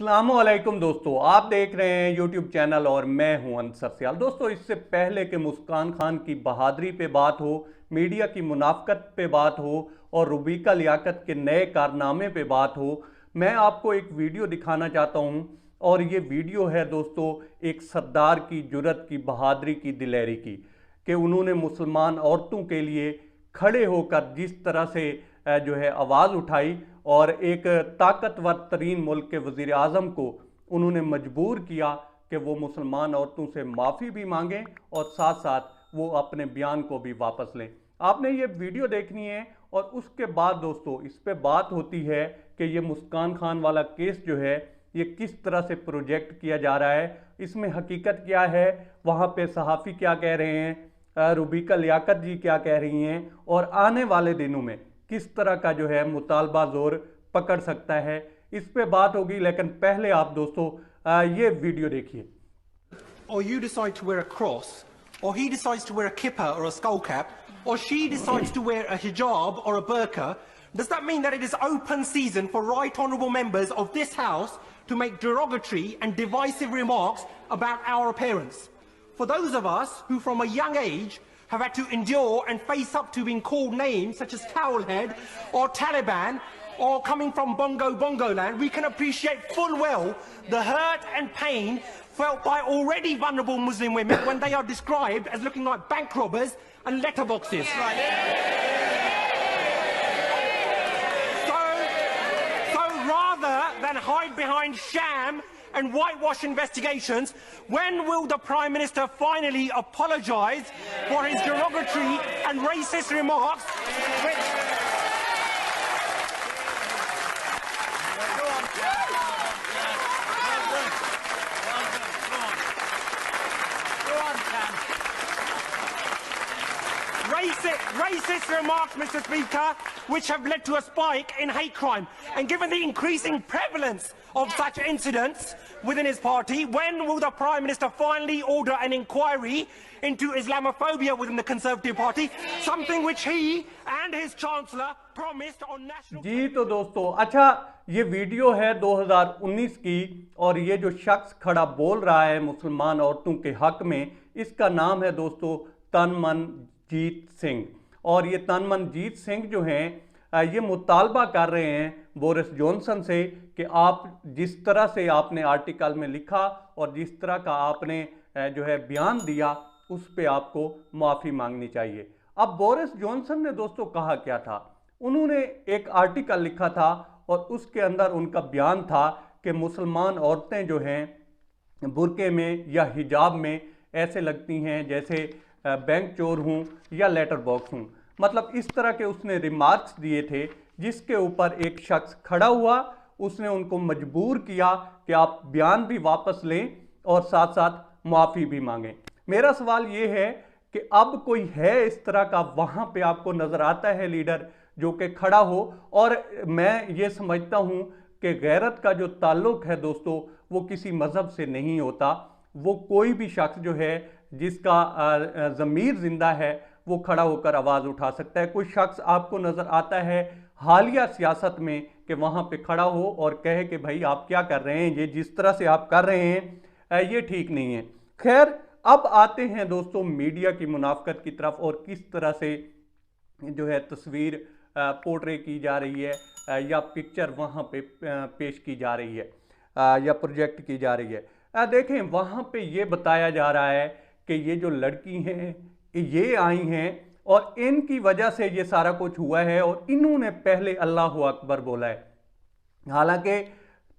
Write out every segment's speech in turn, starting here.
अस्सलामुअलैकुम दोस्तों, आप देख रहे हैं यूट्यूब चैनल और मैं हूं अंसर सियाल। दोस्तों, इससे पहले कि मुस्कान खान की बहादुरी पे बात हो, मीडिया की मुनाफकत पे बात हो और रुबीका लियाकत के नए कारनामे पे बात हो, मैं आपको एक वीडियो दिखाना चाहता हूं। और ये वीडियो है दोस्तों एक सरदार की जुर्रत की, बहादुरी की, दिलेरी की, कि उन्होंने मुसलमान औरतों के लिए खड़े होकर जिस तरह से जो है आवाज़ उठाई और एक ताकतवर तरीन मुल्क के वज़ीर आज़म को उन्होंने मजबूर किया कि वो मुसलमान औरतों से माफ़ी भी मांगें और साथ साथ वो अपने बयान को भी वापस लें। आपने ये वीडियो देखनी है और उसके बाद दोस्तों इस पे बात होती है कि ये मुस्कान खान वाला केस जो है ये किस तरह से प्रोजेक्ट किया जा रहा है, इसमें हकीकत क्या है, वहाँ पे सहाफ़ी क्या कह रहे हैं, रुबीका लियाकत जी क्या कह रही हैं और आने वाले दिनों में किस तरह का जो है मुतालबा जोर पकड़ सकता है, इस पे बात होगी। लेकिन पहले आप दोस्तों ये वीडियो देखिए। Or you decide to wear a cross, or he decides to wear a kippah or a skull cap, or she decides to wear a hijab or a burqa, does that mean that it is open season for right honourable members of this House to make derogatory and divisive remarks about our appearance? For those of us who from a young age have had to endure and face up to being called names such as Towelhead or Taliban or coming from Bongo land, we can appreciate full well the hurt and pain felt by already vulnerable Muslim women when they are described as looking like bank robbers and letterboxes. So rather than hide behind sham and whitewash investigations, when will the Prime Minister finally apologise for his derogatory and racist remarks? Racist remarks, Mr. Speaker, which have led to a spike in hate crime. And given the increasing prevalence of such incidents within his party, when will the Prime Minister finally order an inquiry into Islamophobia within the Conservative Party, something which he and his Chancellor promised on national... जी तो दोस्तों, अच्छा ये video है 2019 की और ये जो शख्स खड़ा बोल रहा है मुसलमान औरतों के हक में, इसका नाम है दोस्तों तनमनजीत सिंह। और ये तनमनजीत सिंह जो हैं ये मुतालबा कर रहे हैं बोरिस जॉनसन से कि आप जिस तरह से आपने आर्टिकल में लिखा और जिस तरह का आपने जो है बयान दिया उस पे आपको माफ़ी मांगनी चाहिए। अब बोरिस जॉनसन ने दोस्तों कहा क्या था, उन्होंने एक आर्टिकल लिखा था और उसके अंदर उनका बयान था कि मुसलमान औरतें जो हैं बुरके में या हिजाब में ऐसे लगती हैं जैसे बैंक चोर हूँ या लेटर बॉक्स हूँ। मतलब इस तरह के उसने रिमार्क्स दिए थे, जिसके ऊपर एक शख्स खड़ा हुआ, उसने उनको मजबूर किया कि आप बयान भी वापस लें और साथ साथ माफ़ी भी मांगें। मेरा सवाल ये है कि अब कोई है इस तरह का, वहाँ पे आपको नज़र आता है लीडर जो कि खड़ा हो? और मैं ये समझता हूँ कि गैरत का जो ताल्लुक़ है दोस्तों वो किसी मज़हब से नहीं होता। वो कोई भी शख्स जो है जिसका ज़मीर ज़िंदा है वो खड़ा होकर आवाज़ उठा सकता है। कोई शख्स आपको नज़र आता है हालिया सियासत में कि वहाँ पे खड़ा हो और कहे कि भाई आप क्या कर रहे हैं, ये जिस तरह से आप कर रहे हैं ये ठीक नहीं है। खैर, अब आते हैं दोस्तों मीडिया की मुनाफकत की तरफ और किस तरह से जो है तस्वीर पोर्ट्रे की जा रही है या पिक्चर वहाँ पे पेश की जा रही है या प्रोजेक्ट की जा रही है। देखें, वहाँ पे ये बताया जा रहा है कि ये जो लड़की हैं ये आई हैं और इनकी वजह से ये सारा कुछ हुआ है और इन्होंने पहले अल्लाहु अकबर बोला है। हालांकि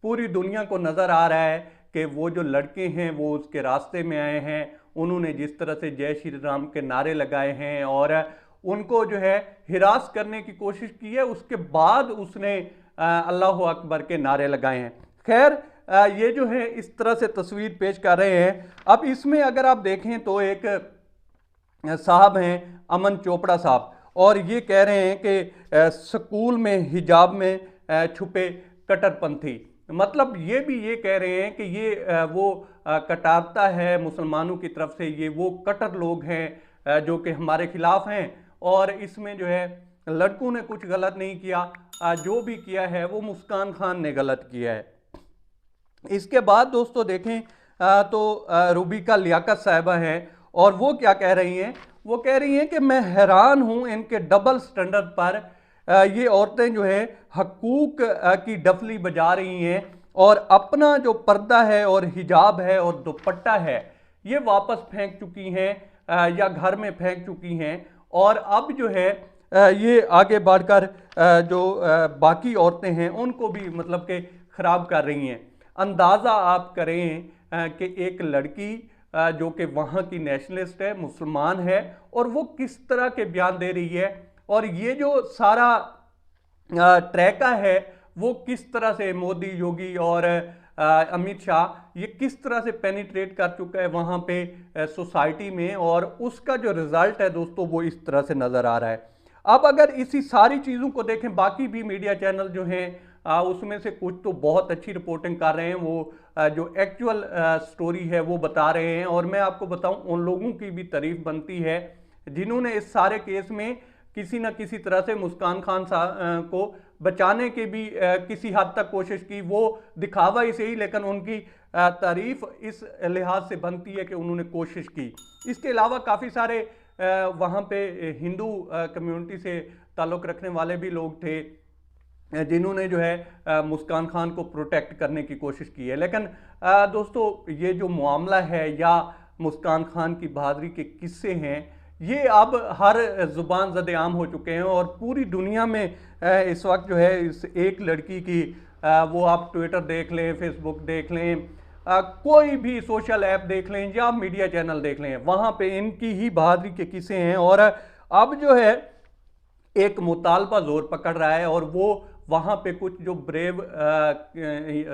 पूरी दुनिया को नज़र आ रहा है कि वो जो लड़के हैं वो उसके रास्ते में आए हैं, उन्होंने जिस तरह से जय श्री राम के नारे लगाए हैं और उनको जो है हिरास करने की कोशिश की है, उसके बाद उसने अल्लाहु अकबर के नारे लगाए हैं। खैर, ये जो है इस तरह से तस्वीर पेश कर रहे हैं। अब इसमें अगर आप देखें तो एक साहब हैं अमन चोपड़ा साहब, और ये कह रहे हैं कि स्कूल में हिजाब में छुपे कट्टरपंथी। मतलब ये भी ये कह रहे हैं कि ये वो कटारता है मुसलमानों की तरफ से, ये वो कट्टर लोग हैं जो कि हमारे खिलाफ हैं और इसमें जो है लड़कों ने कुछ गलत नहीं किया, जो भी किया है वो मुस्कान खान ने गलत किया है। इसके बाद दोस्तों देखें तो रूबिका लियाकत साहिबा हैं और वो क्या कह रही हैं, वो कह रही हैं कि मैं हैरान हूं इनके डबल स्टैंडर्ड पर। ये औरतें जो है हकूक की डफली बजा रही हैं और अपना जो पर्दा है और हिजाब है और दुपट्टा है ये वापस फेंक चुकी हैं या घर में फेंक चुकी हैं। और अब जो है ये आगे बढ़कर जो बाकी औरतें हैं उनको भी मतलब कि ख़राब कर रही हैं। अंदाज़ा आप करें कि एक लड़की जो कि वहाँ की नेशनलिस्ट है, मुसलमान है, और वो किस तरह के बयान दे रही है और ये जो सारा ट्रैका है वो किस तरह से मोदी, योगी और अमित शाह ये किस तरह से पेनिट्रेट कर चुका है वहाँ पे सोसाइटी में, और उसका जो रिजल्ट है दोस्तों वो इस तरह से नज़र आ रहा है। अब अगर इसी सारी चीज़ों को देखें, बाकी भी मीडिया चैनल जो हैं उसमें से कुछ तो बहुत अच्छी रिपोर्टिंग कर रहे हैं, वो जो एक्चुअल स्टोरी है वो बता रहे हैं। और मैं आपको बताऊं उन लोगों की भी तारीफ बनती है जिन्होंने इस सारे केस में किसी न किसी तरह से मुस्कान खान को बचाने की भी किसी हद तक कोशिश की। वो दिखावा ही सही लेकिन उनकी तारीफ इस लिहाज से बनती है कि उन्होंने कोशिश की। इसके अलावा काफ़ी सारे वहाँ पे हिंदू कम्युनिटी से ताल्लुक़ रखने वाले भी लोग थे जिन्होंने जो है मुस्कान खान को प्रोटेक्ट करने की कोशिश की है। लेकिन दोस्तों ये जो मामला है या मुस्कान खान की बहादुरी के किस्से हैं ये अब हर ज़ुबान ज़द-ए-आम हो चुके हैं और पूरी दुनिया में इस वक्त जो है इस एक लड़की की वो आप ट्विटर देख लें, फेसबुक देख लें, कोई भी सोशल ऐप देख लें या मीडिया चैनल देख लें, वहाँ पे इनकी ही बहादुरी के किस्से हैं। और अब जो है एक मुतालबा जोर पकड़ रहा है और वो वहाँ पे कुछ जो ब्रेव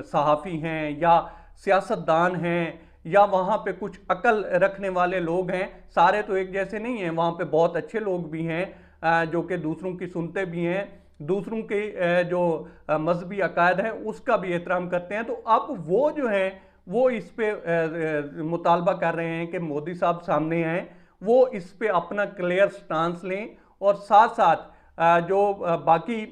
सहाफ़ी हैं या सियासतदान हैं या वहाँ पे कुछ अकल रखने वाले लोग हैं, सारे तो एक जैसे नहीं हैं, वहाँ पे बहुत अच्छे लोग भी हैं जो कि दूसरों की सुनते भी हैं, दूसरों के जो मजहबी अकायद हैं उसका भी एहतराम करते हैं। तो अब वो जो हैं वो इस पे मुतालबा कर रहे हैं कि मोदी साहब सामने आएँ, वो इस पे अपना क्लियर स्टांस लें और साथ साथ जो बाकी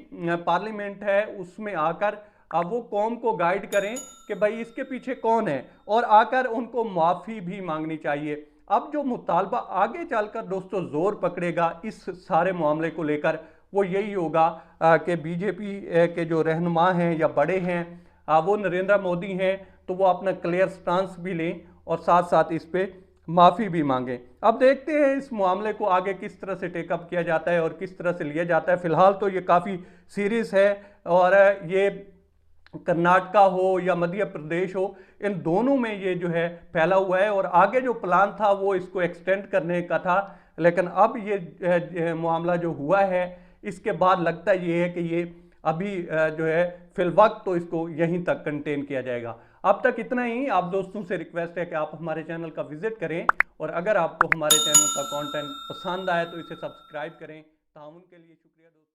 पार्लियामेंट है उसमें आकर वो कौम को गाइड करें कि भाई इसके पीछे कौन है और आकर उनको माफ़ी भी मांगनी चाहिए। अब जो मुतालबा आगे चलकर दोस्तों जोर पकड़ेगा इस सारे मामले को लेकर वो यही होगा कि बीजेपी के जो रहनुमा हैं या बड़े हैं वो नरेंद्र मोदी हैं, तो वो अपना क्लियर स्टांस भी लें और साथ साथ इस पे माफ़ी भी मांगें। अब देखते हैं इस मामले को आगे किस तरह से टेकअप किया जाता है और किस तरह से लिया जाता है। फिलहाल तो ये काफ़ी सीरियस है और ये कर्नाटका हो या मध्य प्रदेश हो, इन दोनों में ये जो है फैला हुआ है और आगे जो प्लान था वो इसको एक्सटेंड करने का था। लेकिन अब ये मामला जो हुआ है इसके बाद लगता ये है कि ये अभी जो है फिलवक्त तो इसको यहीं तक कंटेन किया जाएगा। अब तक इतना ही। आप दोस्तों से रिक्वेस्ट है कि आप हमारे चैनल का विजिट करें और अगर आपको हमारे चैनल का कंटेंट पसंद आए तो इसे सब्सक्राइब करें। ताउन के लिए शुक्रिया दोस्तों।